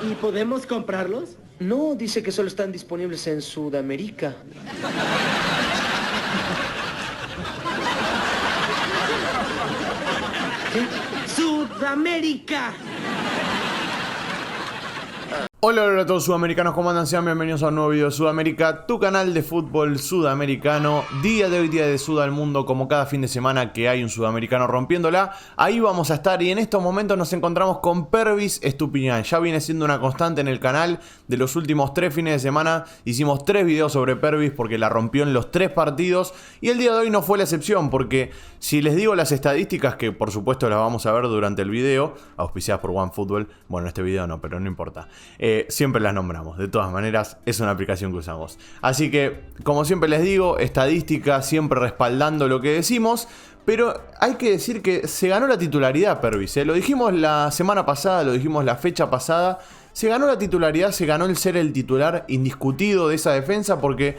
¿Y podemos comprarlos? No, dice que solo están disponibles en Sudamérica. ¿Qué? ¡Sudamérica! Hola a todos sudamericanos, ¿cómo andan? Sean bienvenidos a un nuevo video de Sudamérica, tu canal de fútbol sudamericano. Día de hoy, día de Suda al mundo, como cada fin de semana que hay un sudamericano rompiéndola. Ahí vamos a estar y en estos momentos nos encontramos con Pervis Estupiñán. Ya viene siendo una constante en el canal. De los últimos 3 fines de semana hicimos 3 videos sobre Pervis porque la rompió en los 3 partidos. Y el día de hoy no fue la excepción porque si les digo las estadísticas, que por supuesto las vamos a ver durante el video, auspiciadas por OneFootball. Bueno, este video no, pero no importa. Siempre las nombramos, de todas maneras es una aplicación que usamos. Así que, como siempre les digo, estadística siempre respaldando lo que decimos. Pero hay que decir que se ganó la titularidad Pervis, Lo dijimos la semana pasada, lo dijimos la fecha pasada. Se ganó la titularidad, se ganó el ser el titular indiscutido de esa defensa porque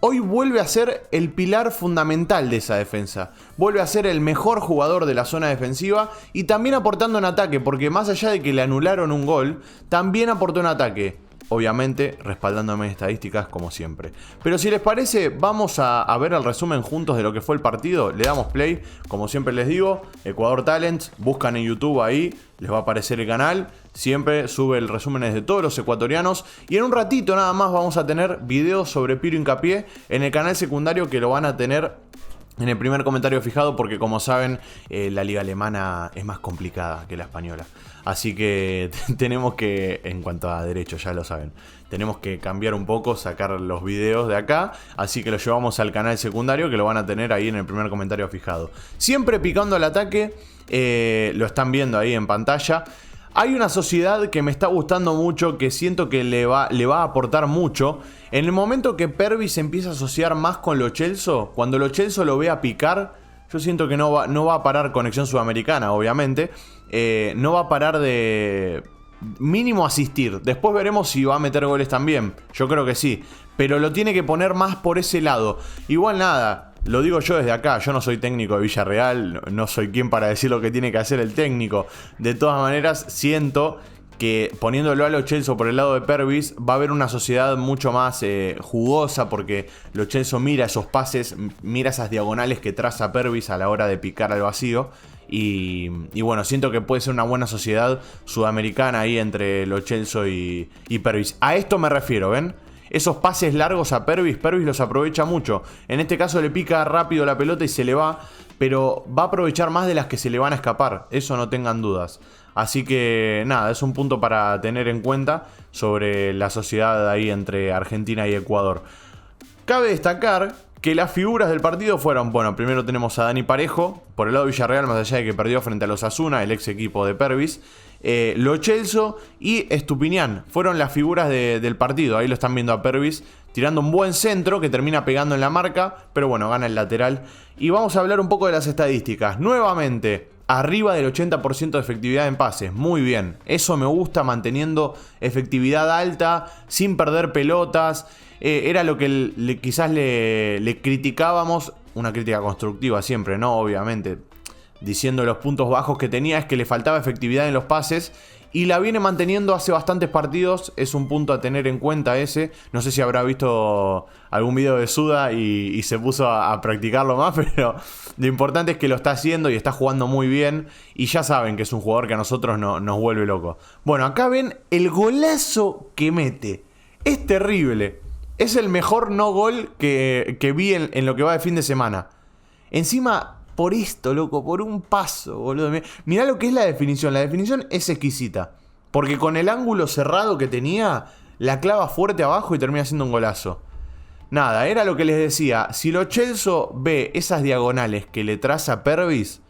hoy vuelve a ser el pilar fundamental de esa defensa. Vuelve a ser el mejor jugador de la zona defensiva y también aportando en ataque, porque más allá de que le anularon un gol, también aportó en ataque. Obviamente, respaldándome en estadísticas como siempre. Pero si les parece, vamos a ver el resumen juntos de lo que fue el partido. Le damos play, como siempre les digo, Ecuador Talents, buscan en YouTube ahí, les va a aparecer el canal. Siempre sube el resumen de todos los ecuatorianos. Y en un ratito nada más vamos a tener videos sobre Piero Hincapié en el canal secundario, que lo van a tener en el primer comentario fijado, porque como saben, la liga alemana es más complicada que la española. Así que tenemos que, en cuanto a derechos, ya lo saben, tenemos que cambiar un poco, sacar los videos de acá. Así que lo llevamos al canal secundario, que lo van a tener ahí en el primer comentario fijado. Siempre picando al ataque, lo están viendo ahí en pantalla. Hay una sociedad que me está gustando mucho, que siento que le va a aportar mucho. En el momento que Pervis empieza a asociar más con Lo Celso, cuando Lo Celso lo vea picar, yo siento que no va a parar conexión sudamericana, obviamente. No va a parar de mínimo asistir. Después veremos si va a meter goles también. Yo creo que sí. Pero lo tiene que poner más por ese lado. Igual nada. Lo digo yo desde acá, yo no soy técnico de Villarreal, no soy quien para decir lo que tiene que hacer el técnico. De todas maneras, siento que poniéndolo a Lo Celso por el lado de Pervis, va a haber una sociedad mucho más jugosa, porque Lo Celso mira esos pases, mira esas diagonales que traza Pervis a la hora de picar al vacío. Y bueno, siento que puede ser una buena sociedad sudamericana ahí entre Lo Celso y Pervis. A esto me refiero, ¿ven? Esos pases largos a Pervis los aprovecha mucho. En este caso le pica rápido la pelota y se le va, pero va a aprovechar más de las que se le van a escapar. Eso no tengan dudas. Así que nada, es un punto para tener en cuenta sobre la sociedad ahí entre Argentina y Ecuador. Cabe destacar que las figuras del partido fueron, bueno, primero tenemos a Dani Parejo, por el lado de Villarreal, más allá de que perdió frente a los Asuna, el ex equipo de Pervis. Lo Celso y Estupiñán fueron las figuras del partido. Ahí lo están viendo a Pervis tirando un buen centro que termina pegando en la marca, pero bueno, gana el lateral. Y vamos a hablar un poco de las estadísticas. Nuevamente, arriba del 80% de efectividad en pases. Muy bien, eso me gusta, manteniendo efectividad alta, sin perder pelotas. Era lo que quizás le criticábamos, una crítica constructiva siempre, ¿no? Obviamente, diciendo los puntos bajos que tenía, es que le faltaba efectividad en los pases. Y la viene manteniendo hace bastantes partidos. Es un punto a tener en cuenta ese. No sé si habrá visto algún video de Suda y se puso a practicarlo más. Pero lo importante es que lo está haciendo y está jugando muy bien. Y ya saben que es un jugador que a nosotros nos vuelve loco. Bueno, acá ven el golazo que mete. Es terrible. Es el mejor no gol que vi en lo que va de fin de semana. Encima, por esto, loco, por un paso, boludo. Mirá lo que es la definición. La definición es exquisita. Porque con el ángulo cerrado que tenía, la clava fuerte abajo y termina siendo un golazo. Nada, era lo que les decía. Si Lo Celso ve esas diagonales que le traza Pervis,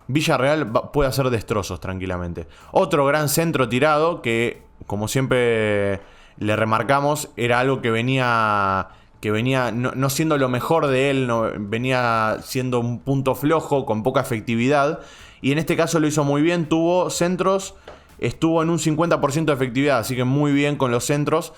Villarreal puede hacer destrozos tranquilamente. Otro gran centro tirado que, como siempre le remarcamos, era algo que venía no siendo lo mejor de él, venía siendo un punto flojo, con poca efectividad. Y en este caso lo hizo muy bien, tuvo centros, estuvo en un 50% de efectividad, así que muy bien con los centros,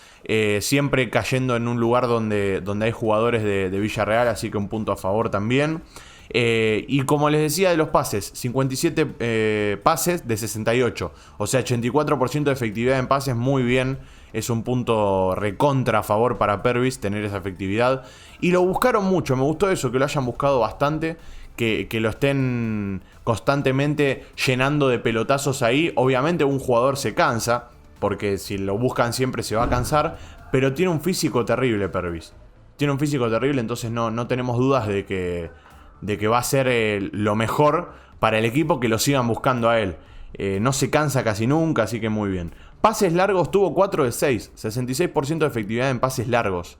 siempre cayendo en un lugar donde hay jugadores de Villarreal, así que un punto a favor también. Y como les decía de los pases, 57 pases de 68. O sea, 84% de efectividad en pases, muy bien. Es un punto recontra a favor para Pervis tener esa efectividad. Y lo buscaron mucho, me gustó eso, que lo hayan buscado bastante. Que lo estén constantemente llenando de pelotazos ahí. Obviamente un jugador se cansa, porque si lo buscan siempre se va a cansar. Pero tiene un físico terrible Pervis. Tiene un físico terrible, entonces no tenemos dudas de que va a ser lo mejor para el equipo, que lo sigan buscando a él. No se cansa casi nunca, así que muy bien. Pases largos tuvo 4 de 6, 66% de efectividad en pases largos.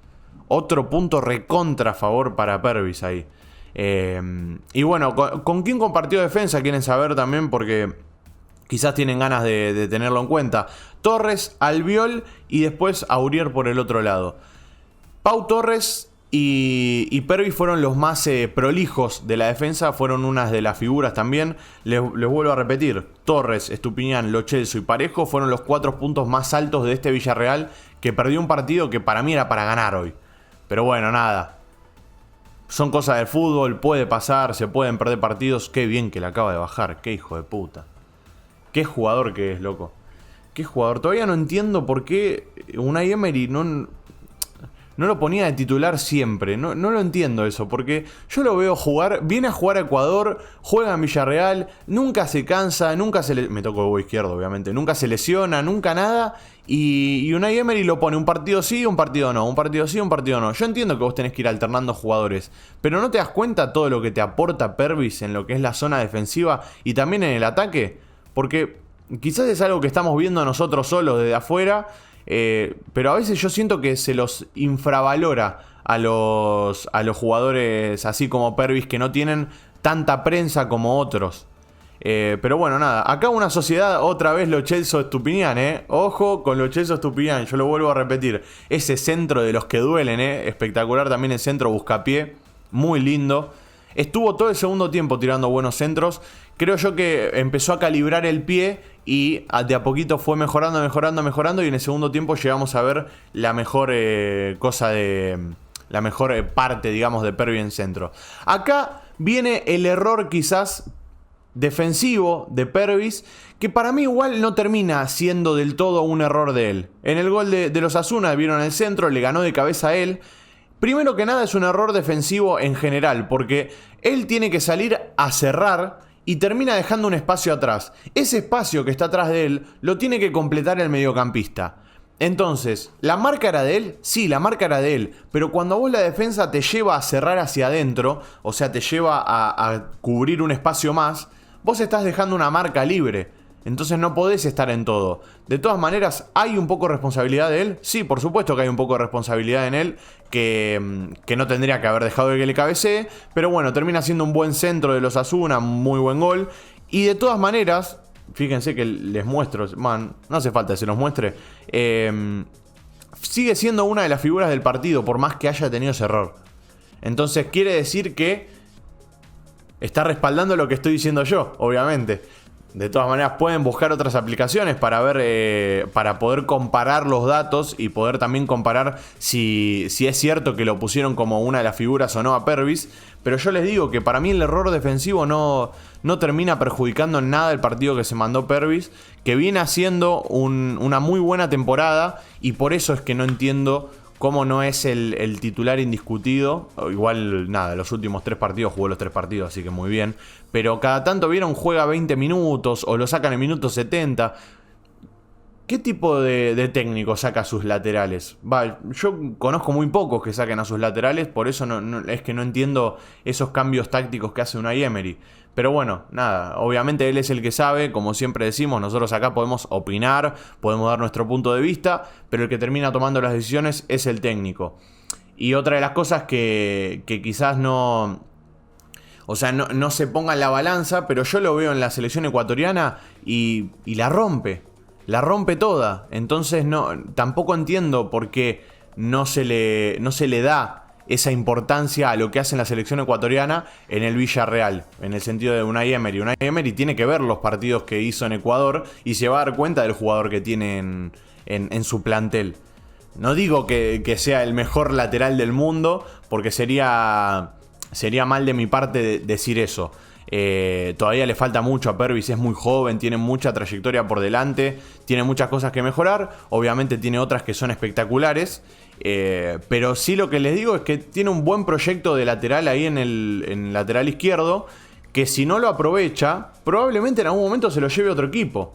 Otro punto recontra a favor para Pervis ahí. Y bueno, ¿con quién compartió defensa? Quieren saber también, porque quizás tienen ganas de tenerlo en cuenta. Torres, Albiol y después Aurier por el otro lado. Pau Torres y Pervis fueron los más prolijos de la defensa, fueron unas de las figuras también. Les vuelvo a repetir, Torres, Estupiñán, Lo Celso y Parejo fueron los 4 puntos más altos de este Villarreal, que perdió un partido que para mí era para ganar hoy. Pero bueno, nada. Son cosas del fútbol, puede pasar, se pueden perder partidos. Qué bien que le acaba de bajar, qué hijo de puta. Qué jugador que es, loco. Qué jugador. Todavía no entiendo por qué Unai Emery no lo ponía de titular siempre. No lo entiendo eso, porque yo lo veo jugar. Viene a jugar a Ecuador, juega en Villarreal, nunca se cansa, me toco el huevo izquierdo, obviamente. Nunca se lesiona, nunca nada. Y Unai Emery lo pone un partido sí, un partido no. Un partido sí, un partido no. Yo entiendo que vos tenés que ir alternando jugadores, pero ¿no te das cuenta todo lo que te aporta Pervis en lo que es la zona defensiva y también en el ataque? Porque quizás es algo que estamos viendo nosotros solos desde afuera. Pero a veces yo siento que se los infravalora a los jugadores así como Pervis, que no tienen tanta prensa como otros. Pero bueno, nada. Acá una sociedad, otra vez Lo Celso Estupiñán, Ojo con Lo Celso Estupiñán, yo lo vuelvo a repetir. Ese centro de los que duelen, espectacular también el centro Buscapié. Muy lindo. Estuvo todo el segundo tiempo tirando buenos centros. Creo yo que empezó a calibrar el pie y de a poquito fue mejorando. Y en el segundo tiempo llegamos a ver la mejor la mejor parte, digamos, de Pervis en centro. Acá viene el error quizás defensivo de Pervis, que para mí igual no termina siendo del todo un error de él. En el gol de los Asuna vieron el centro, le ganó de cabeza a él. Primero que nada es un error defensivo en general, porque él tiene que salir a cerrar y termina dejando un espacio atrás. Ese espacio que está atrás de él lo tiene que completar el mediocampista. Entonces, ¿la marca era de él? Sí, la marca era de él. Pero cuando vos la defensa te lleva a cerrar hacia adentro, o sea, te lleva a cubrir un espacio más, vos estás dejando una marca libre. Entonces no podés estar en todo. De todas maneras, ¿hay un poco de responsabilidad de él? Sí, por supuesto que hay un poco de responsabilidad en él, que no tendría que haber dejado de que le cabecee. Pero bueno, termina siendo un buen centro de los Asuna, muy buen gol. Y de todas maneras, fíjense que les muestro, no hace falta que se los muestre. Sigue siendo una de las figuras del partido, por más que haya tenido ese error. Entonces quiere decir que está respaldando lo que estoy diciendo yo, obviamente. De todas maneras pueden buscar otras aplicaciones para ver, para poder comparar los datos y poder también comparar si es cierto que lo pusieron como una de las figuras o no a Pervis. Pero yo les digo que para mí el error defensivo no termina perjudicando en nada el partido que se mandó Pervis, que viene haciendo una muy buena temporada, y por eso es que no entiendo cómo no es el titular indiscutido. Igual, nada, los últimos 3 partidos jugó los 3 partidos, así que muy bien. Pero cada tanto vieron, juega 20 minutos o lo sacan en minutos 70. ¿Qué tipo de técnico saca sus laterales? Yo conozco muy pocos que saquen a sus laterales, por eso es que no entiendo esos cambios tácticos que hace Unai Emery. Pero bueno, nada, obviamente él es el que sabe, como siempre decimos, nosotros acá podemos opinar, podemos dar nuestro punto de vista, pero el que termina tomando las decisiones es el técnico. Y otra de las cosas que quizás no se ponga en la balanza, pero yo lo veo en la selección ecuatoriana y la rompe. La rompe toda. Entonces tampoco entiendo por qué no se le da esa importancia a lo que hace en la selección ecuatoriana en el Villarreal, en el sentido de Unai Emery. Unai Emery tiene que ver los partidos que hizo en Ecuador y se va a dar cuenta del jugador que tiene en su plantel. No digo que sea el mejor lateral del mundo, porque sería sería mal de mi parte decir eso. Todavía le falta mucho a Pervis, es muy joven, tiene mucha trayectoria por delante, tiene muchas cosas que mejorar, obviamente tiene otras que son espectaculares, pero sí lo que les digo es que tiene un buen proyecto de lateral ahí en el lateral izquierdo, que si no lo aprovecha, probablemente en algún momento se lo lleve otro equipo.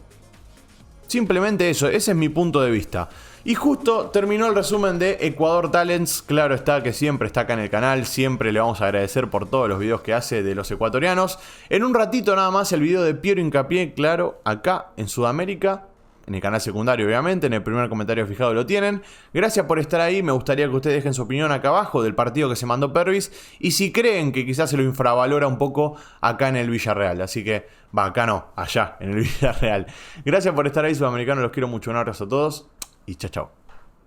Simplemente eso, ese es mi punto de vista. Y justo terminó el resumen de Ecuador Talents. Claro está que siempre está acá en el canal, siempre le vamos a agradecer por todos los videos que hace de los ecuatorianos. En un ratito nada más el video de Piero Hincapié, claro, acá en Sudamérica, en el canal secundario obviamente, en el primer comentario fijado lo tienen. Gracias por estar ahí, me gustaría que ustedes dejen su opinión acá abajo del partido que se mandó Pervis. Y si creen que quizás se lo infravalora un poco acá en el Villarreal. Así que, acá no, allá en el Villarreal. Gracias por estar ahí, Sudamericanos, los quiero mucho, un abrazo a todos. Y chao, chao.